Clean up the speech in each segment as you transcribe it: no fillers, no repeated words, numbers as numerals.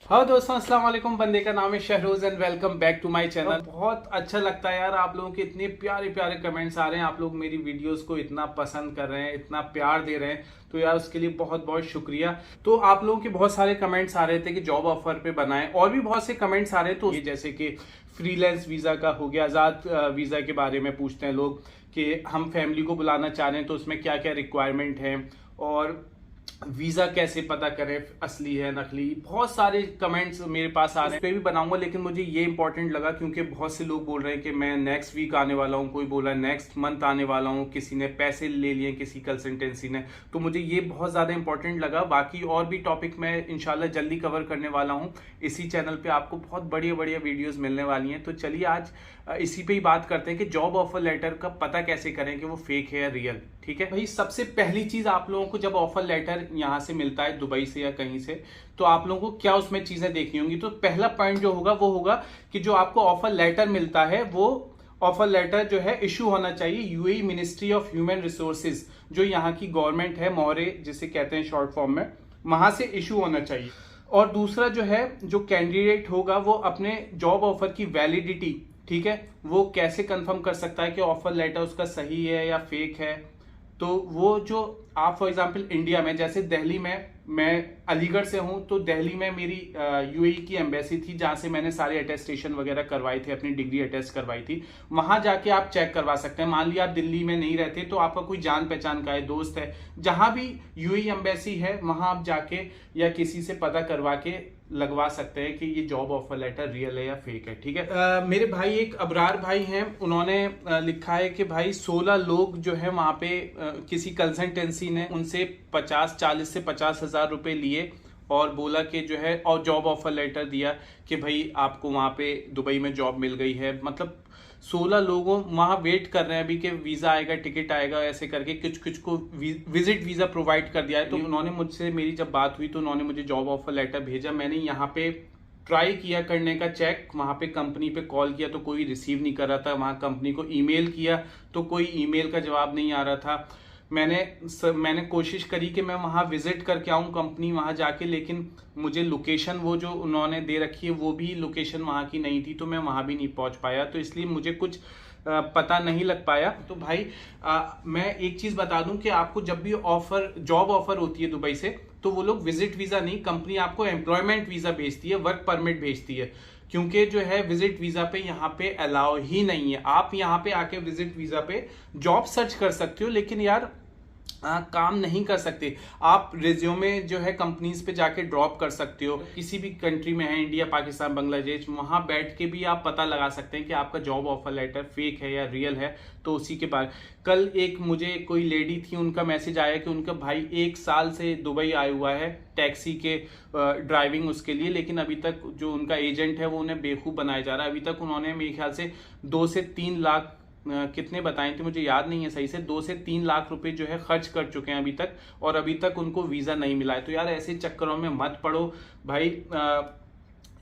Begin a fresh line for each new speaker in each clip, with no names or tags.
हाँ दोस्तों, अस्सलाम वालेकुम। बंदे का नाम है Shahroz and welcome back to my channel. बहुत अच्छा लगता है यार, आप लोगों के इतने प्यारे प्यारे कमेंट्स आ रहे हैं। आप लोग मेरी वीडियोस को इतना पसंद कर रहे हैं, इतना प्यार दे रहे हैं, तो यार उसके लिए बहुत बहुत शुक्रिया। तो आप लोगों के बहुत सारे कमेंट्स आ रहे थे कि जॉब ऑफर पे बनाएं, और भी बहुत से कमेंट्स आ रहे हैं। तो ये जैसे कि फ्रीलांस वीजा का हो गया, आजाद वीजा के बारे में पूछते हैं लोग कि हम फैमिली को बुलाना चाह रहे हैं तो उसमें क्या क्या रिक्वायरमेंट है, और वीजा कैसे पता करें असली है नकली। बहुत सारे कमेंट्स मेरे पास आ रहे हैं, उस पे भी बनाऊंगा। लेकिन मुझे ये इंपॉर्टेंट लगा क्योंकि बहुत से लोग बोल रहे हैं कि मैं नेक्स्ट वीक आने वाला हूँ, कोई बोला नेक्स्ट मंथ आने वाला हूँ, किसी ने पैसे ले लिए किसी कंसल्टेंसी ने। तो मुझे ये बहुत ज्यादा इंपॉर्टेंट लगा। बाकी और भी टॉपिक मैं इंशाल्लाह जल्दी कवर करने वाला हूँ इसी चैनल पे। आपको बहुत बढ़िया बढ़िया वीडियोस मिलने वाली हैं। तो चलिए आज इसी पे ही बात करते हैं कि जॉब ऑफर लेटर का पता कैसे करें कि वो फेक है या रियल। ठीक है भाई, सबसे पहली चीज आप लोगों को जब ऑफर लेटर यहाँ से मिलता है दुबई से या कहीं से, तो आप लोगों को क्या उसमें चीजें देखनी होंगी। तो पहला पॉइंट जो होगा वो होगा कि जो आपको ऑफर लेटर मिलता है वो ऑफर लेटर जो है इशू होना चाहिए UAE ministry of human resources, जो यहाँ की गवर्नमेंट है, मोहरे जिसे कहते हैं शॉर्ट फॉर्म में, वहां से इशू होना चाहिए। और दूसरा जो है, जो कैंडिडेट होगा वो अपने जॉब ऑफर की वैलिडिटी, ठीक है, वो कैसे कंफर्म कर सकता है कि ऑफर लेटर उसका सही है या फेक है। तो वो जो आप फॉर एग्जांपल इंडिया में, जैसे दिल्ली में, मैं अलीगढ़ से हूं, तो दिल्ली में मेरी यूएई की एम्बेसी थी जहां से मैंने सारे अटेस्टेशन वगैरह करवाई थी, अपनी डिग्री अटेस्ट करवाई थी। वहां जाके आप चेक करवा सकते हैं। मान लिया आप दिल्ली में नहीं रहते तो आपका कोई जान पहचान का है, दोस्त है, जहां भी यूएई एम्बेसी है वहां आप जाके या किसी से पता करवा के लगवा सकते हैं कि ये जॉब ऑफर लेटर रियल है या फेक है। ठीक है। मेरे भाई एक अबरार भाई हैं, उन्होंने लिखा है कि भाई 16 लोग जो है वहां पे किसी कंसल्टेंसी ने उनसे 40 से 50 हजार रुपए लिए और बोला कि जो है, और जॉब ऑफर लेटर दिया कि भाई आपको वहां पे दुबई में जॉब मिल गई है। मतलब 16 लोगों वहां वेट कर रहे हैं अभी कि वीजा आएगा, टिकट आएगा, ऐसे करके कुछ कुछ को विजिट वीजा प्रोवाइड कर दिया है। तो उन्होंने मुझसे, मेरी जब बात हुई तो उन्होंने मुझे जॉब ऑफर लेटर भेजा। मैंने यहाँ पे ट्राई किया करने का चेक, वहां पे कंपनी पे कॉल किया तो कोई रिसीव नहीं कर रहा था, वहां कंपनी को ईमेल किया तो कोई ईमेल का जवाब नहीं आ रहा था। मैंने कोशिश करी कि मैं वहां विजिट करके आऊं कंपनी, वहां जाके, लेकिन मुझे लोकेशन वो जो उन्होंने दे रखी है वो भी लोकेशन वहां की नहीं थी, तो मैं वहां भी नहीं पहुंच पाया। तो इसलिए मुझे कुछ पता नहीं लग पाया। तो भाई मैं एक चीज बता दूं कि आपको जब भी ऑफर, जॉब ऑफर होती है दुबई से, तो वो लोग विजिट वीजा नहीं, कंपनी आपको एम्प्लॉयमेंट वीजा भेजती है, वर्क परमिट भेजती है। क्योंकि जो है विजिट वीजा पे यहाँ पे अलाउ ही नहीं है। आप यहाँ पे आके विजिट वीजा पे जॉब सर्च कर सकते हो, लेकिन यार काम नहीं कर सकते। आप रिज्यूमे जो है कंपनीज पे जाके ड्रॉप कर सकते हो, किसी भी कंट्री में है, इंडिया, पाकिस्तान, बांग्लादेश, वहां बैठ के भी आप पता लगा सकते हैं कि आपका जॉब ऑफर लेटर फेक है या रियल है। तो उसी के बाद कल एक मुझे कोई लेडी थी, उनका मैसेज आया कि उनका भाई 1 साल से दुबई आया हुआ है टैक्सी के ड्राइविंग उसके लिए, लेकिन अभी तक जो उनका एजेंट है वो उन्हें बेवकूफ बनाया जा रहा है। अभी तक उन्होंने मेरे ख्याल से 2 से 3 लाख कितने बताए थे मुझे याद नहीं है सही से, 2 से 3 लाख रुपए जो है खर्च कर चुके हैं अभी तक, और अभी तक उनको वीजा नहीं मिला है। तो यार ऐसे चक्करों में मत पड़ो भाई।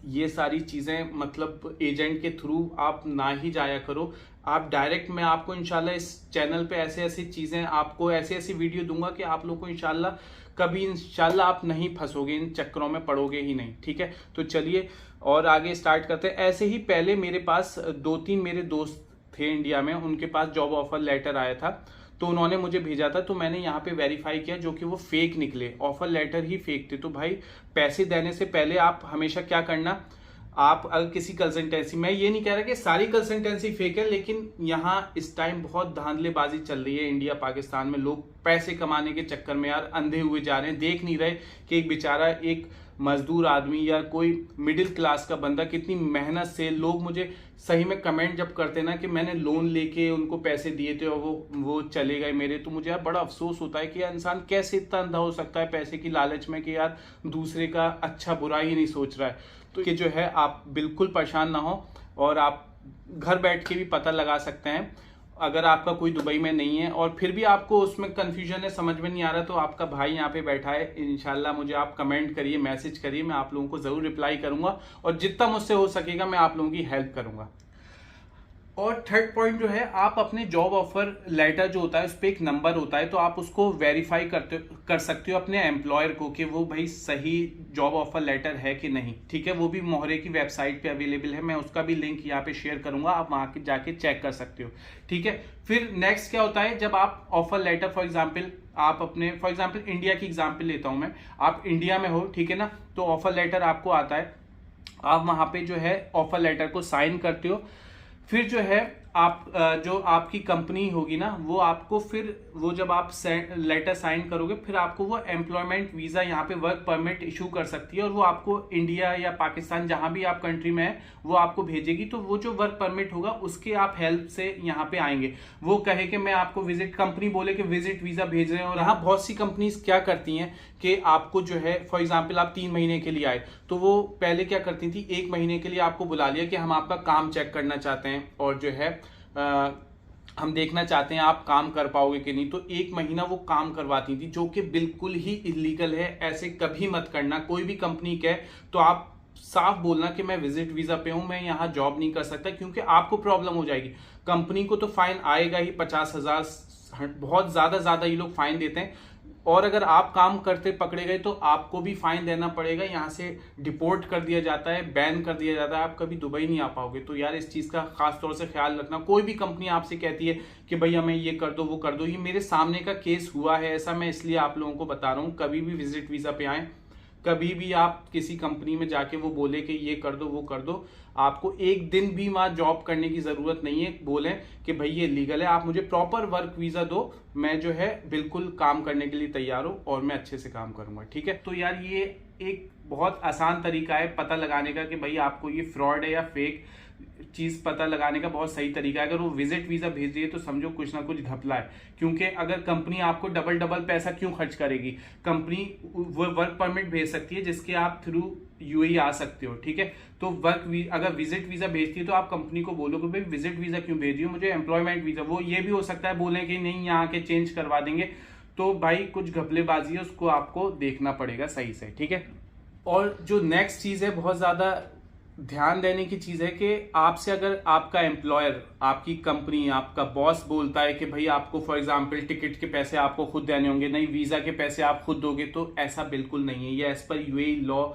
ये सारी चीजें मतलब एजेंट के थ्रू आप ना ही जाया करो। आप डायरेक्ट, मैं आपको इंशाल्लाह इस चैनल पे ऐसे ऐसी चीजें, आपको ऐसी ऐसी वीडियो दूंगा कि आप लोग को इंशाल्लाह कभी, इंशाल्लाह आप नहीं फंसोगे, इन चक्करों में पड़ोगे ही नहीं। ठीक है, तो चलिए और आगे स्टार्ट करते हैं। ऐसे ही पहले मेरे पास 2-3 मेरे दोस्त थे इंडिया में, उनके पास जॉब ऑफर लेटर आया था, तो उन्होंने मुझे भेजा था, तो मैंने यहाँ पे वेरीफाई किया, जो कि वो फेक निकले, ऑफर लेटर ही फेक थे। तो भाई पैसे देने से पहले आप हमेशा क्या करना, आप अगर किसी कंसल्टेंसी, मैं ये नहीं कह रहा कि सारी कंसल्टेंसी फेक है, लेकिन यहाँ इस टाइम बहुत धांधलेबाजी चल रही है इंडिया पाकिस्तान में। लोग पैसे कमाने के चक्कर में यार अंधे हुए जा रहे हैं, देख नहीं रहे कि एक बेचारा, एक मजदूर आदमी या कोई मिडिल क्लास का बंदा कितनी मेहनत से, लोग मुझे सही में कमेंट जब करते ना कि मैंने लोन लेके उनको पैसे दिए थे और वो चले गए मेरे, तो मुझे यार बड़ा अफसोस होता है कि यार इंसान कैसे इतना अंधा हो सकता है पैसे की लालच में कि यार दूसरे का अच्छा बुरा ही नहीं सोच रहा है। तो ये जो है, आप बिल्कुल परेशान ना हो, और आप घर बैठ के भी पता लगा सकते हैं। अगर आपका कोई दुबई में नहीं है और फिर भी आपको उसमें कंफ्यूजन है, समझ में नहीं आ रहा, तो आपका भाई यहाँ पे बैठा है, इंशाल्लाह मुझे आप कमेंट करिए, मैसेज करिए, मैं आप लोगों को जरूर रिप्लाई करूंगा, और जितना मुझसे हो सकेगा मैं आप लोगों की हेल्प करूंगा। और थर्ड पॉइंट जो है, आप अपने जॉब ऑफर लेटर जो होता है उस पर एक नंबर होता है, तो आप उसको वेरीफाई कर सकते हो अपने एम्प्लॉयर को कि वो भाई सही जॉब ऑफर लेटर है कि नहीं। ठीक है, वो भी मोहरे की वेबसाइट पे अवेलेबल है, मैं उसका भी लिंक यहाँ पे शेयर करूंगा, आप वहां जाके चेक कर सकते हो। ठीक है, फिर नेक्स्ट क्या होता है, जब आप offer letter for example India की एग्जाम्पल लेता हूं मैं, आप इंडिया में हो, ठीक है ना, तो ऑफर लेटर आपको आता है, आप वहां पे जो है ऑफर लेटर को साइन करते हो। फिर जो है आप जो आपकी कंपनी होगी ना, वो आपको फिर वो जब आप लेटर साइन करोगे, फिर आपको वो एम्प्लॉयमेंट वीजा यहाँ पे वर्क परमिट इशू कर सकती है, और वो आपको इंडिया या पाकिस्तान जहां भी आप कंट्री में है वो आपको भेजेगी। तो वो जो वर्क परमिट होगा उसके आप हेल्प से यहाँ पे आएंगे। वो कहे कि मैं आपको कंपनी बोले कि विजिट वीजा भेज रहे हैं, और यहाँ बहुत सी कंपनीज क्या करती हैं कि आपको जो है फॉर एग्जाम्पल आप 3 महीने के लिए आए, तो वो पहले क्या करती थी, 1 महीने के लिए आपको बुला लिया कि हम आपका काम चेक करना चाहते हैं, और जो है हम देखना चाहते हैं आप काम कर पाओगे कि नहीं। तो 1 महीना वो काम करवाती थी, जो कि बिल्कुल ही इलीगल है। ऐसे कभी मत करना। कोई भी कंपनी कहे तो आप साफ बोलना कि मैं विजिट वीजा पे हूं, मैं यहाँ जॉब नहीं कर सकता, क्योंकि आपको प्रॉब्लम हो जाएगी। कंपनी को तो फाइन आएगा ही 50,000, बहुत ज्यादा ये लोग फाइन देते हैं, और अगर आप काम करते पकड़े गए तो आपको भी फाइन देना पड़ेगा, यहाँ से डिपोर्ट कर दिया जाता है, बैन कर दिया जाता है, आप कभी दुबई नहीं आ पाओगे। तो यार इस चीज का खास तौर से ख्याल रखना। कोई भी कंपनी आपसे कहती है कि भाई हमें ये कर दो वो कर दो, ये मेरे सामने का केस हुआ है ऐसा, मैं इसलिए आप लोगों को बता रहा हूँ। कभी भी विजिट वीजा पे आए, कभी भी आप किसी कंपनी में जाके वो बोले कि ये कर दो वो कर दो, आपको एक दिन भी वहां जॉब करने की जरूरत नहीं है। बोले कि भाई ये लीगल है, आप मुझे प्रॉपर वर्क वीजा दो, मैं जो है बिल्कुल काम करने के लिए तैयार हूं और मैं अच्छे से काम करूंगा। ठीक है, तो यार ये एक बहुत आसान तरीका है पता लगाने का कि भाई आपको ये फ्रॉड है या फेक चीज पता लगाने का बहुत सही तरीका है। अगर वो विजिट वीजा भेज रही है तो समझो कुछ ना कुछ घपला है, क्योंकि अगर कंपनी आपको डबल पैसा क्यों खर्च करेगी। कंपनी वो वर्क परमिट भेज सकती है जिसके आप थ्रू यूएई आ सकते हो। ठीक है, तो अगर विजिट वीजा भेजती है तो आप कंपनी को बोलोगे भाई विजिट वीजा क्यों भेज रही हो, मुझे एम्प्लॉयमेंट वीजा। वो ये भी हो सकता है बोले कि नहीं यहाँ के चेंज करवा देंगे, तो भाई कुछ घपलेबाजी है, उसको आपको देखना पड़ेगा सही से। ठीक है, और जो नेक्स्ट चीज है बहुत ज्यादा ध्यान देने की चीज है कि आपसे अगर आपका एम्प्लॉयर, आपकी कंपनी, आपका बॉस बोलता है कि भाई आपको फॉर एग्जांपल टिकट के पैसे आपको खुद देने होंगे, नहीं वीजा के पैसे आप खुद दोगे, तो ऐसा बिल्कुल नहीं है। ये एज पर यूएई लॉ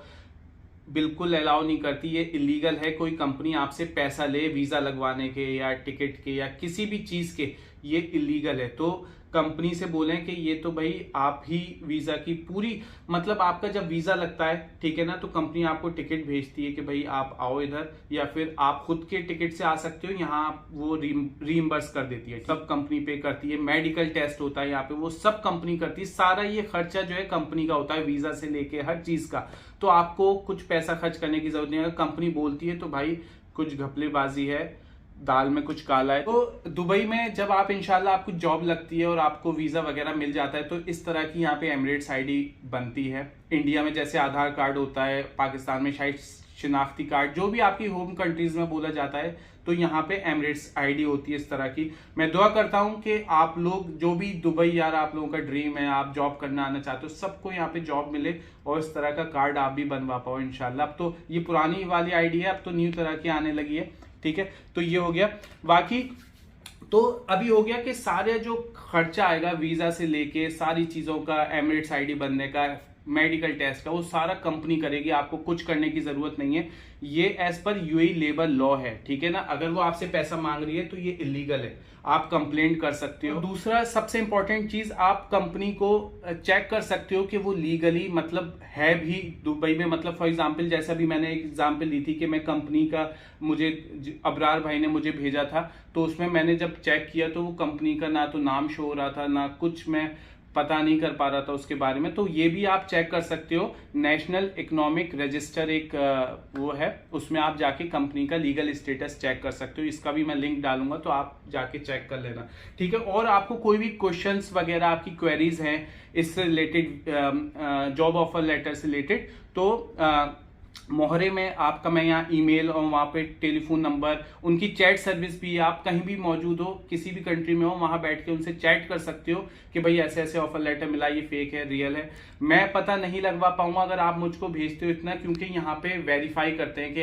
बिल्कुल अलाउ नहीं करती, ये इलीगल है। कोई कंपनी आपसे पैसा ले वीजा लगवाने के या टिकट के या किसी भी चीज के, ये इलीगल है। तो कंपनी से बोलें कि ये तो भाई आप ही वीजा की पूरी, मतलब आपका जब वीजा लगता है, ठीक है ना, तो कंपनी आपको टिकट भेजती है कि भाई आप आओ इधर, या फिर आप खुद के टिकट से आ सकते हो, यहाँ वो रीइंबर्स कर देती है, सब कंपनी पे करती है। मेडिकल टेस्ट होता है यहाँ पे, वो सब कंपनी करती है। सारा ये खर्चा जो है कंपनी का होता है, वीजा से लेके हर चीज का। तो आपको कुछ पैसा खर्च करने की जरूरत नहीं है। अगर कंपनी बोलती है तो भाई कुछ घपलेबाजी है, दाल में कुछ काला है। तो दुबई में जब आप इंशाल्लाह आपको जॉब लगती है और आपको वीजा वगैरह मिल जाता है, तो इस तरह की यहाँ पे एमिरेट्स आईडी बनती है। इंडिया में जैसे आधार कार्ड होता है, पाकिस्तान में शायद शिनाख्ती कार्ड, जो भी आपकी होम कंट्रीज में बोला जाता है, तो यहाँ पे एमिरेट्स आईडी होती है इस तरह की। मैं दुआ करता हूँ कि आप लोग जो भी दुबई यार आप लोगों का ड्रीम है, आप जॉब करना आना चाहते हो, सबको यहाँ पे जॉब मिले और इस तरह का कार्ड आप भी बनवा पाओ इंशाल्लाह। अब तो ये पुरानी वाली आईडी है, अब तो न्यू तरह की आने लगी है। ठीक है, तो ये हो गया। बाकी तो अभी हो गया कि सारे जो खर्चा आएगा वीजा से लेके सारी चीजों का, एमिरेट्स आईडी बनने का, मेडिकल टेस्ट का, वो सारा कंपनी करेगी, आपको कुछ करने की जरूरत नहीं है। ये as per UAE labour law है। ठीक है ना, अगर वो आपसे पैसा मांग रही है तो ये इलीगल है, आप कंप्लेंट कर सकते हो। दूसरा सबसे इंपॉर्टेंट चीज, आप कंपनी को चेक कर सकते हो कि वो लीगली मतलब है भी दुबई में। मतलब फॉर एग्जांपल जैसा भी मैंने एक एग्जांपल दी थी कि मैं कंपनी का, मुझे अबरार भाई ने मुझे भेजा था, तो उसमें मैंने जब चेक किया तो वो कंपनी का ना तो नाम शो हो रहा था, ना कुछ मैं पता नहीं कर पा रहा था उसके बारे में। तो ये भी आप चेक कर सकते हो। नेशनल इकोनॉमिक रजिस्टर एक वो है, उसमें आप जाके कंपनी का लीगल स्टेटस चेक कर सकते हो। इसका भी मैं लिंक डालूंगा, तो आप जाके चेक कर लेना। ठीक है, और आपको कोई भी क्वेश्चंस वगैरह, आपकी क्वेरीज हैं इससे रिलेटेड, जॉब ऑफर लेटर से रिलेटेड, तो मोहरे में आपका मैं यहाँ ईमेल और वहाँ पे टेलीफोन नंबर, उनकी चैट सर्विस भी, आप कहीं भी मौजूद हो, किसी भी कंट्री में हो, वहाँ बैठ के उनसे चैट कर सकते हो कि भाई ऐसे ऐसे ऑफर लेटर मिला, ये फेक है रियल है। मैं पता नहीं लगवा पाऊंगा अगर आप मुझको भेजते हो इतना, क्योंकि यहाँ पे वेरीफाई करते हैं कि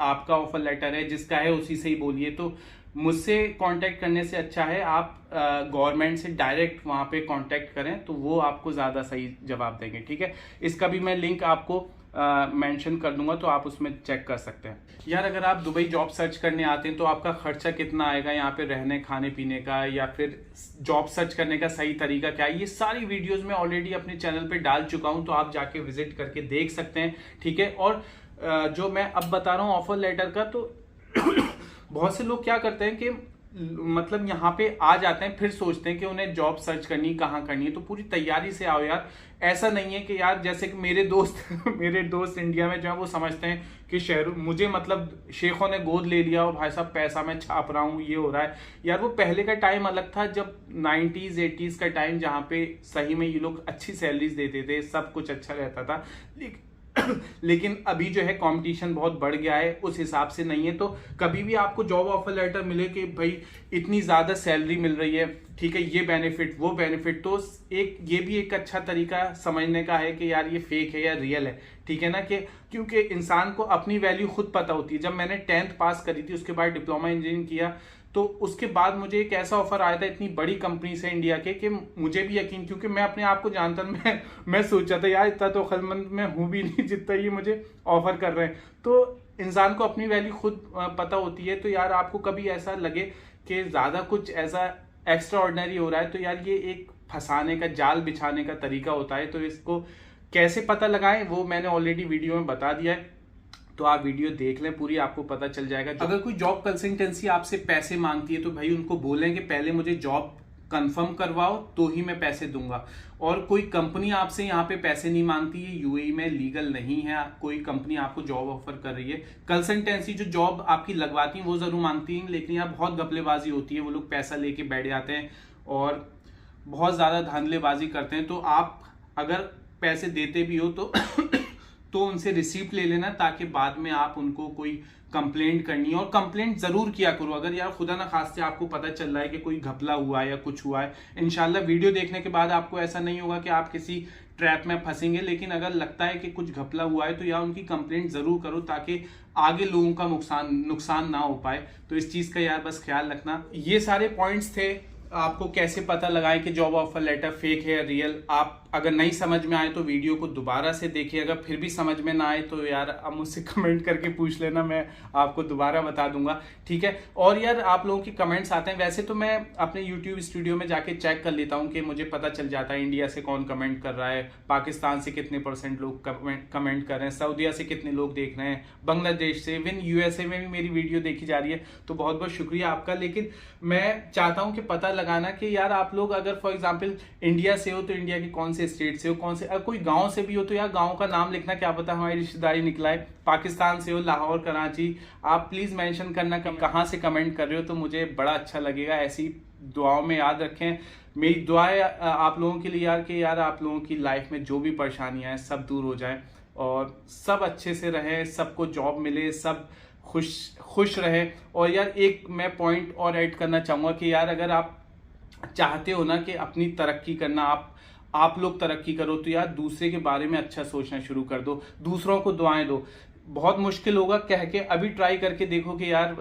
आपका ऑफर लेटर है, जिसका है उसी से ही बोलिए। तो मुझसे कांटेक्ट करने से अच्छा है आप गवर्नमेंट से डायरेक्ट वहां पे कांटेक्ट करें, तो वो आपको ज़्यादा सही जवाब देंगे। ठीक है, इसका भी मैं लिंक आपको मेंशन कर दूंगा, तो आप उसमें चेक कर सकते हैं। यार अगर आप दुबई जॉब सर्च करने आते हैं तो आपका खर्चा कितना आएगा यहाँ पे रहने खाने पीने का, या फिर जॉब सर्च करने का सही तरीका क्या है, ये सारी वीडियोस मैं ऑलरेडी अपने चैनल पे डाल चुका हूँ, तो आप जाके विजिट करके देख सकते हैं। ठीक है, और जो मैं अब बता रहा हूँ ऑफर लेटर का, तो बहुत से लोग क्या करते हैं कि मतलब यहाँ पे आ जाते हैं, फिर सोचते हैं कि उन्हें जॉब सर्च करनी कहाँ करनी है। तो पूरी तैयारी से आओ यार, ऐसा नहीं है कि यार जैसे कि मेरे दोस्त इंडिया में जो है वो समझते हैं कि शहरों मुझे मतलब शेखों ने गोद ले लिया और भाई साहब पैसा मैं छाप रहा हूँ, ये हो रहा है। यार वो पहले का टाइम अलग था, जब 90s 80s का टाइम, जहाँ पे सही में ये लोग अच्छी सैलरीज देते थे, सब कुछ अच्छा रहता था। लेकिन अभी जो है कंपटीशन बहुत बढ़ गया है, उस हिसाब से नहीं है। तो कभी भी आपको जॉब ऑफर लेटर मिले कि भाई इतनी ज्यादा सैलरी मिल रही है, ठीक है, ये बेनिफिट वो बेनिफिट, तो ये भी एक अच्छा तरीका समझने का है कि यार ये फेक है या रियल है। ठीक है ना, कि क्योंकि इंसान को अपनी वैल्यू खुद पता होती है। जब मैंने 10th पास करी थी, उसके बाद डिप्लोमा इंजीनियरिंग किया, तो उसके बाद मुझे एक ऐसा ऑफर आया था इतनी बड़ी कंपनी से इंडिया के, कि मुझे भी यकीन, क्योंकि मैं अपने आप को जानता मैं सोचा था यार इतना तो अक्लमंद मैं हूं भी नहीं जितना ये मुझे ऑफर कर रहे हैं। तो इंसान को अपनी वैल्यू खुद पता होती है। तो यार आपको कभी ऐसा लगे कि ज्यादा कुछ ऐसा एक्स्ट्रा ऑर्डिनरी हो रहा है, तो यार ये एक फंसाने का जाल बिछाने का तरीका होता है। तो इसको कैसे पता लगाएं वो मैंने ऑलरेडी वीडियो में बता दिया है, तो आप वीडियो देख लें पूरी, आपको पता चल जाएगा। अगर कोई जॉब कंसल्टेंसी आपसे पैसे मांगती है तो भाई उनको बोलें कि पहले मुझे जॉब कंफर्म करवाओ तो ही मैं पैसे दूंगा। और कोई कंपनी आपसे यहाँ पे पैसे नहीं मांगती है, यूएई में लीगल नहीं है, कोई कंपनी आपको जॉब ऑफर कर रही है। कंसल्टेंसी जो जॉब आपकी लगवाती है वो जरूर मांगती है, लेकिन यहाँ बहुत घपलेबाजी होती है, वो लोग पैसा लेके बैठ जाते हैं और बहुत ज्यादा धांधलेबाजी करते हैं। तो आप अगर पैसे देते भी हो तो उनसे रिसीप्ट ले लेना, ताकि बाद में आप उनको कोई कंप्लेंट करनी है, और कंप्लेंट जरूर किया करो अगर यार खुदा ना खास्ते आपको पता चल रहा है कि कोई घपला हुआ है या कुछ हुआ है। इंशाल्लाह वीडियो देखने के बाद आपको ऐसा नहीं होगा कि आप किसी ट्रैप में फंसेंगे, लेकिन अगर लगता है कि कुछ घपला हुआ है तो यार उनकी कंप्लेंट जरूर करो, ताकि आगे लोगों का नुकसान ना हो पाए। तो इस चीज का यार बस ख्याल रखना। ये सारे पॉइंट्स थे, आपको कैसे पता लगाएं कि जॉब ऑफर लेटर फेक है या रियल। आप अगर नहीं समझ में आए तो वीडियो को दोबारा से देखिए, अगर फिर भी समझ में ना आए तो यार आप मुझसे कमेंट करके पूछ लेना, मैं आपको दोबारा बता दूंगा। ठीक है, और यार आप लोगों की कमेंट्स आते हैं, वैसे तो मैं अपने यूट्यूब स्टूडियो में जाके चेक कर लेता हूँ कि मुझे पता चल जाता है इंडिया से कौन कमेंट कर रहा है, पाकिस्तान से कितने % लोग कमेंट कर रहे हैं, सऊदीया से कितने लोग देख रहे हैं, बांग्लादेश से, इवन यूएसए में भी मेरी वीडियो देखी जा रही है। तो बहुत बहुत शुक्रिया आपका। लेकिन मैं चाहता हूँ कि पता लगाना कि यार आप लोग अगर फॉर एग्जाम्पल इंडिया से हो तो इंडिया के कौन से स्टेट से हो, कौन से, अगर कोई गांव से भी हो तो यार गांव का नाम लिखना, क्या पता हमारी रिश्तेदारी निकला है। पाकिस्तान से हो, लाहौर, कराची, आप प्लीज मेंशन करना कहाँ से कमेंट कर रहे हो, तो मुझे बड़ा अच्छा लगेगा। ऐसी दुआओं में याद रखें, मेरी दुआएं आप लोगों के लिए यार कि यार आप लोगों की लाइफ में जो भी परेशानियां हैं सब दूर हो जाए और सब अच्छे से रहें, सबको जॉब मिले, सब खुश रहे। और यार एक मैं पॉइंट और ऐड करना चाहूंगा कि यार अगर आप चाहते हो ना कि अपनी तरक्की करना, आप लोग तरक्की करो, तो यार दूसरे के बारे में अच्छा सोचना शुरू कर दो, दूसरों को दुआएं दो। बहुत मुश्किल होगा कह के, अभी ट्राई करके देखो कि यार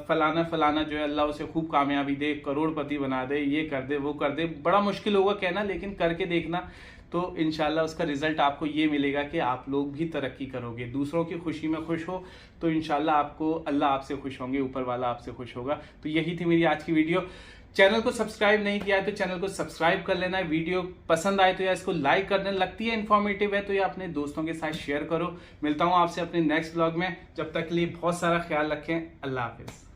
फलाना जो है अल्लाह उसे खूब कामयाबी दे, करोड़पति बना दे, ये कर दे वो कर दे। बड़ा मुश्किल होगा कहना, लेकिन करके देखना, तो इंशाल्लाह उसका रिजल्ट आपको ये मिलेगा कि आप लोग भी तरक्की करोगे, दूसरों की खुशी में खुश हो तो इंशाल्लाह आपको अल्लाह आपसे खुश होंगे, ऊपर वाला आपसे खुश होगा। तो यही थी मेरी आज की वीडियो। चैनल को सब्सक्राइब नहीं किया है तो चैनल को सब्सक्राइब कर लेना है। वीडियो पसंद आए तो यार इसको लाइक कर देना, लगती है इन्फॉर्मेटिव है तो यार अपने दोस्तों के साथ शेयर करो। मिलता हूँ आपसे अपने नेक्स्ट ब्लॉग में, जब तक के लिए बहुत सारा ख्याल रखें। अल्लाह हाफिज।